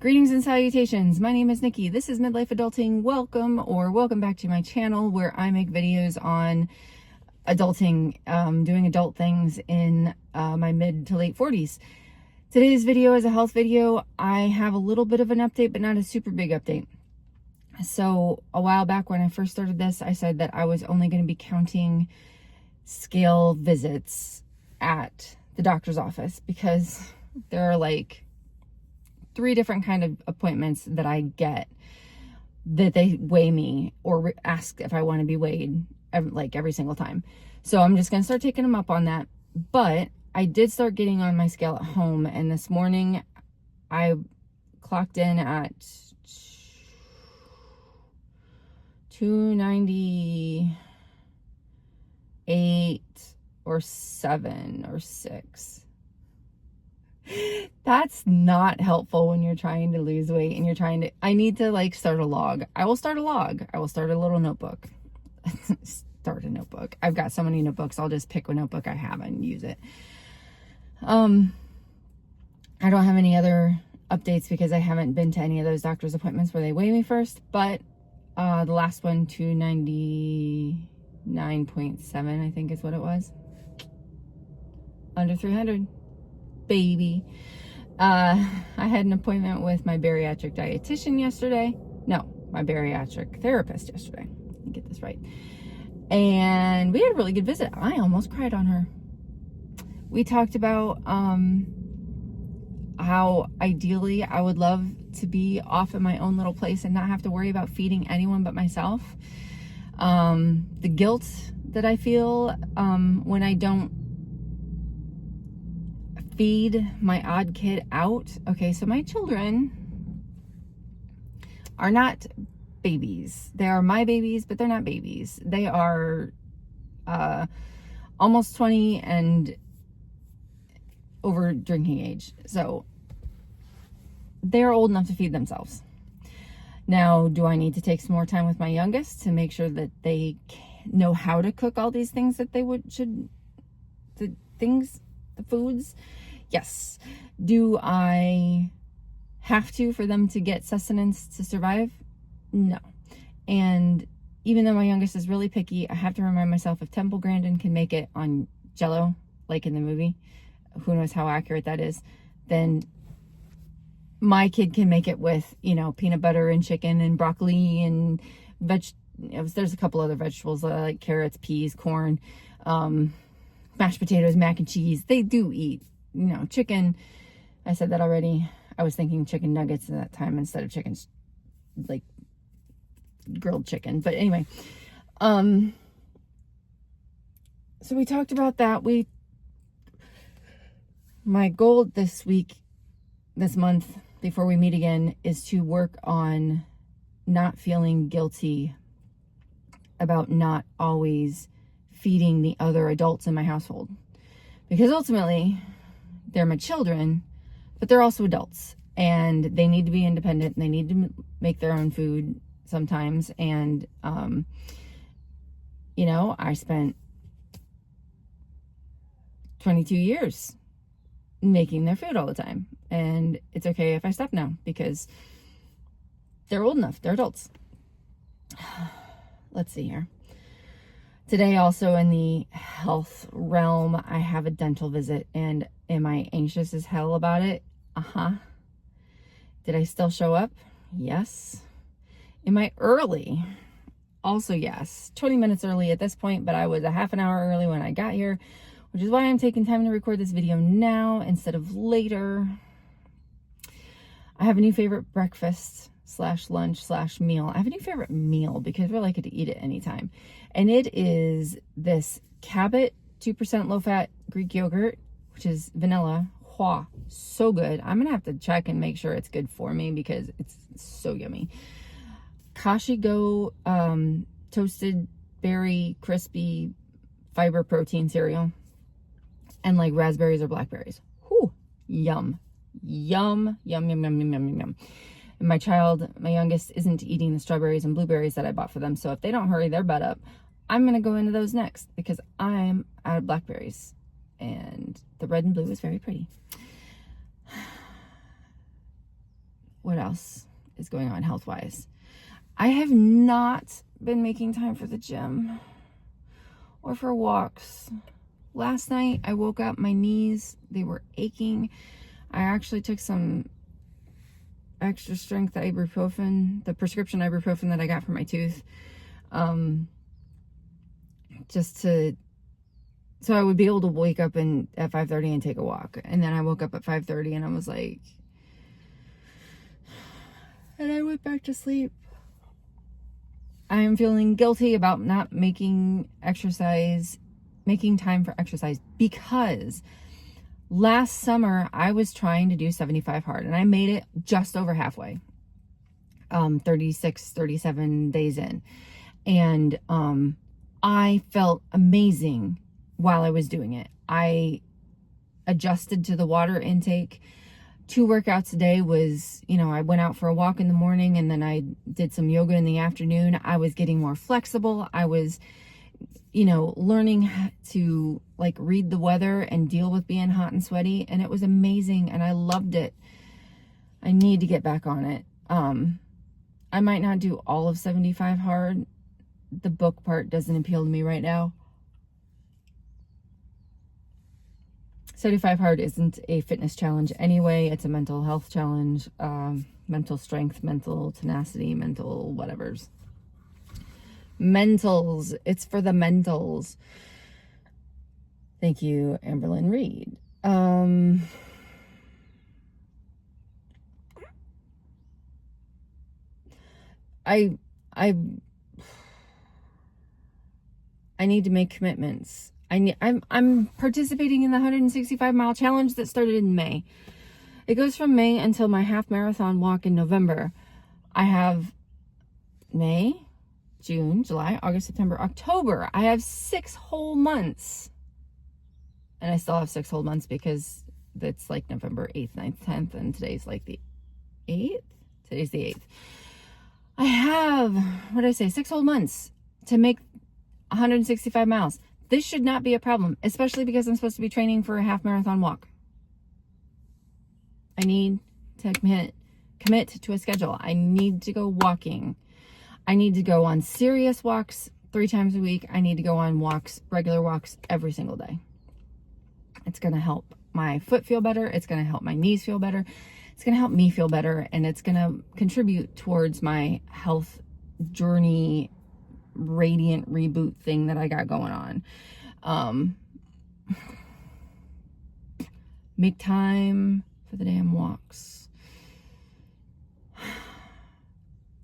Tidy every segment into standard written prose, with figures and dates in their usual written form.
Greetings and salutations. My name is Nikki. This is Midlife Adulting. Welcome back to my channel where I make videos on adulting, doing adult things in my mid to late 40s. Today's video is a health video. I have a little bit of an update, but not a super big update. So a while back when I first started this, I said that I was only going to be counting scale visits at the doctor's office because there are like 3 different kind of appointments that I get that they weigh me or ask if I want to be weighed like every single time. So I'm just going to start taking them up on that. But I did start getting on my scale at home, and this morning I clocked in at 298 or 7 or 6. That's not helpful when you're trying to lose weight and you're trying to, I need to like start a log. I will start a log. I will start a little notebook. Start a notebook. I've got so many notebooks. I'll just pick a notebook I have and use it. I don't have any other updates because I haven't been to any of those doctor's appointments where they weigh me first, but the last one, 299.7, I think is what it was. Under 300. Baby. I had an appointment with my bariatric dietitian yesterday. No, my bariatric therapist yesterday. Let me get this right. And we had a really good visit. I almost cried on her. We talked about how ideally I would love to be off in my own little place and not have to worry about feeding anyone but myself. The guilt that I feel when I don't feed my odd kid out. Okay, so my children are not babies. They are my babies, but they're not babies. They are almost 20 and over drinking age. So they're old enough to feed themselves. Now, do I need to take some more time with my youngest to make sure that they know how to cook all these things that they the foods? Yes. Do I have to for them to get sustenance to survive? No. And even though my youngest is really picky, I have to remind myself if Temple Grandin can make it on Jell-O, like in the movie, who knows how accurate that is, then my kid can make it with, peanut butter and chicken and broccoli and there's a couple other vegetables like carrots, peas, corn, mashed potatoes, mac and cheese. They do eat chicken. I said that already. I was thinking chicken nuggets at that time instead of chicken, like grilled chicken. But anyway, so we talked about that. My goal this month, before we meet again, is to work on not feeling guilty about not always feeding the other adults in my household. Because ultimately, they're my children, but they're also adults, and they need to be independent, and they need to make their own food sometimes. And, I spent 22 years making their food all the time, and it's okay if I stop now because they're old enough. They're adults. Let's see here. Today, also in the health realm, I have a dental visit, and am I anxious as hell about it? Did I still show up? Yes. Am I early? Also, yes. 20 minutes early at this point, but I was a half an hour early when I got here, which is why I'm taking time to record this video now instead of later. I have a new favorite breakfast / lunch / meal. I have a new favorite meal because really I could eat it anytime. And it is this Cabot 2% low-fat Greek yogurt, which is vanilla. Wow, so good. I'm going to have to check and make sure it's good for me because it's so yummy. Kashigo toasted berry crispy fiber protein cereal. And like raspberries or blackberries. Whew, yum. Yum, yum, yum, yum, yum, yum, yum. And my youngest, isn't eating the strawberries and blueberries that I bought for them. So if they don't hurry their butt up, I'm going to go into those next because I'm out of blackberries. And the red and blue is very pretty. what else is going on health-wise? I have not been making time for the gym or for walks. Last night I woke up, my knees, they were aching. I actually took some extra strength ibuprofen, the prescription ibuprofen that I got for my tooth, so I would be able to wake up at 5:30 and take a walk. And then I woke up at 5:30 and I was like, and I went back to sleep. I am feeling guilty about not making time for exercise, because last summer I was trying to do 75 hard and I made it just over halfway, 36, 37 days in. And I felt amazing while I was doing it. I adjusted to the water intake. 2 workouts a day was, I went out for a walk in the morning and then I did some yoga in the afternoon. I was getting more flexible. I was, learning to read the weather and deal with being hot and sweaty. And it was amazing and I loved it. I need to get back on it. I might not do all of 75 hard. The book part doesn't appeal to me right now. 75 hard isn't a fitness challenge anyway. It's a mental health challenge, mental strength, mental tenacity, mental whatevers. Mentals. It's for the mentals. Thank you, Amberlynn Reed. I need to make commitments. I'm participating in the 165-mile challenge that started in May. It goes from May until my half marathon walk in November. I have May, June, July, August, September, October. I have 6 whole months. And I still have 6 whole months because it's November 8th, 9th, 10th, and today's the 8th? Today's the 8th. I have, 6 whole months to make 165 miles. This should not be a problem, especially because I'm supposed to be training for a half marathon walk. I need to commit to a schedule. I need to go walking. I need to go on serious walks 3 times a week. I need to go on walks, regular walks, every single day. It's going to help my foot feel better. It's going to help my knees feel better. It's going to help me feel better. And it's going to contribute towards my health journey, radiant reboot thing that I got going on. Make time for the damn walks.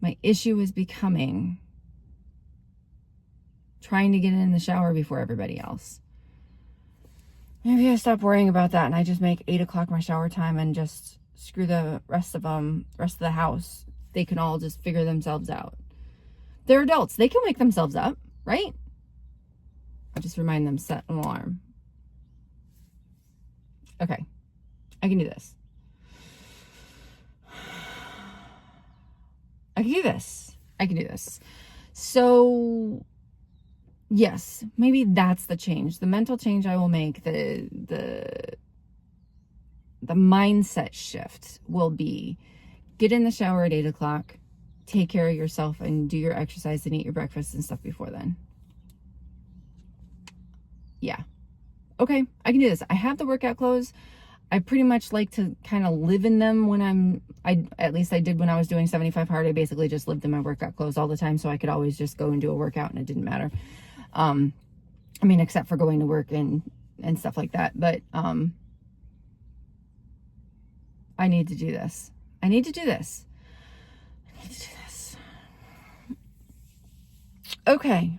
My issue is becoming trying to get in the shower before everybody else. Maybe I stop worrying about that and I just make 8 o'clock my shower time and just screw the rest of the house. They can all just figure themselves out. They're adults. They can wake themselves up, right? I just remind them, set an alarm. Okay. I can do this. I can do this. So, yes, maybe that's the change. The mental change I will make, the mindset shift will be get in the shower at 8 o'clock, take care of yourself and do your exercise and eat your breakfast and stuff before then. Yeah. Okay, I can do this. I have the workout clothes. I pretty much like to kind of live in them when at least I did when I was doing 75 hard. I basically just lived in my workout clothes all the time, so I could always just go and do a workout and it didn't matter. Except for going to work and stuff like that. But I need to do this. Okay.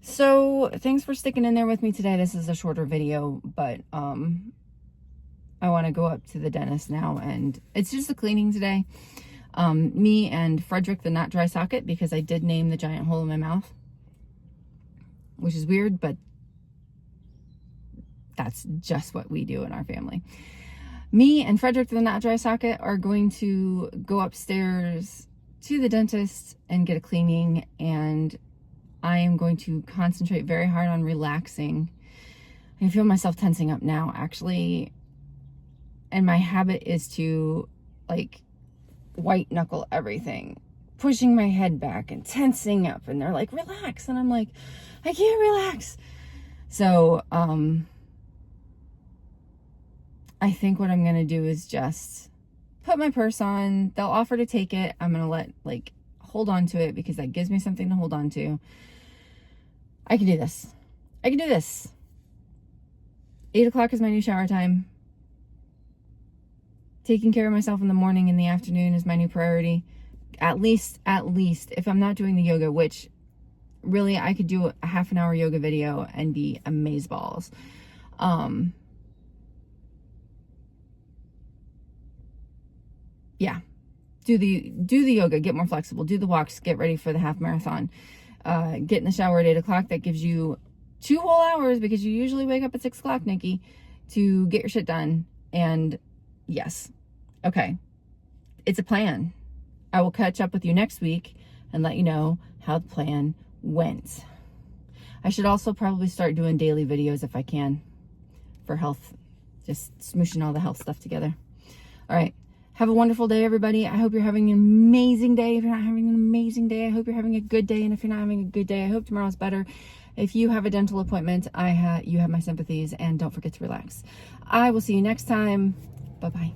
So thanks for sticking in there with me today. This is a shorter video, but I want to go up to the dentist now, and it's just a cleaning today. Me and Frederick the not dry socket, because I did name the giant hole in my mouth, which is weird, but that's just what we do in our family. Me and Frederick the not dry socket are going to go upstairs to the dentist and get a cleaning, and I am going to concentrate very hard on relaxing. I can feel myself tensing up now, actually. And my habit is to white knuckle everything, pushing my head back and tensing up, and they're like, relax, and I'm like, I can't relax. So I think what I'm gonna do is just put my purse on. They'll offer to take it. I'm gonna hold on to it, because that gives me something to hold on to. I can do this. 8 o'clock is my new shower time. Taking care of myself in the morning and the afternoon is my new priority. At least, if I'm not doing the yoga, which really I could do a half an hour yoga video and be amazeballs. Yeah. Do the yoga, get more flexible, do the walks, get ready for the half marathon. Get in the shower at 8 o'clock. That gives you 2 whole hours, because you usually wake up at 6 o'clock, Nikki, to get your shit done. And yes. Okay. It's a plan. I will catch up with you next week and let you know how the plan went. I should also probably start doing daily videos if I can, for health. Just smooshing all the health stuff together. All right. Have a wonderful day, everybody. I hope you're having an amazing day. If you're not having an amazing day, I hope you're having a good day. And if you're not having a good day, I hope tomorrow's better. If you have a dental appointment, you have my sympathies, and don't forget to relax. I will see you next time. Bye-bye.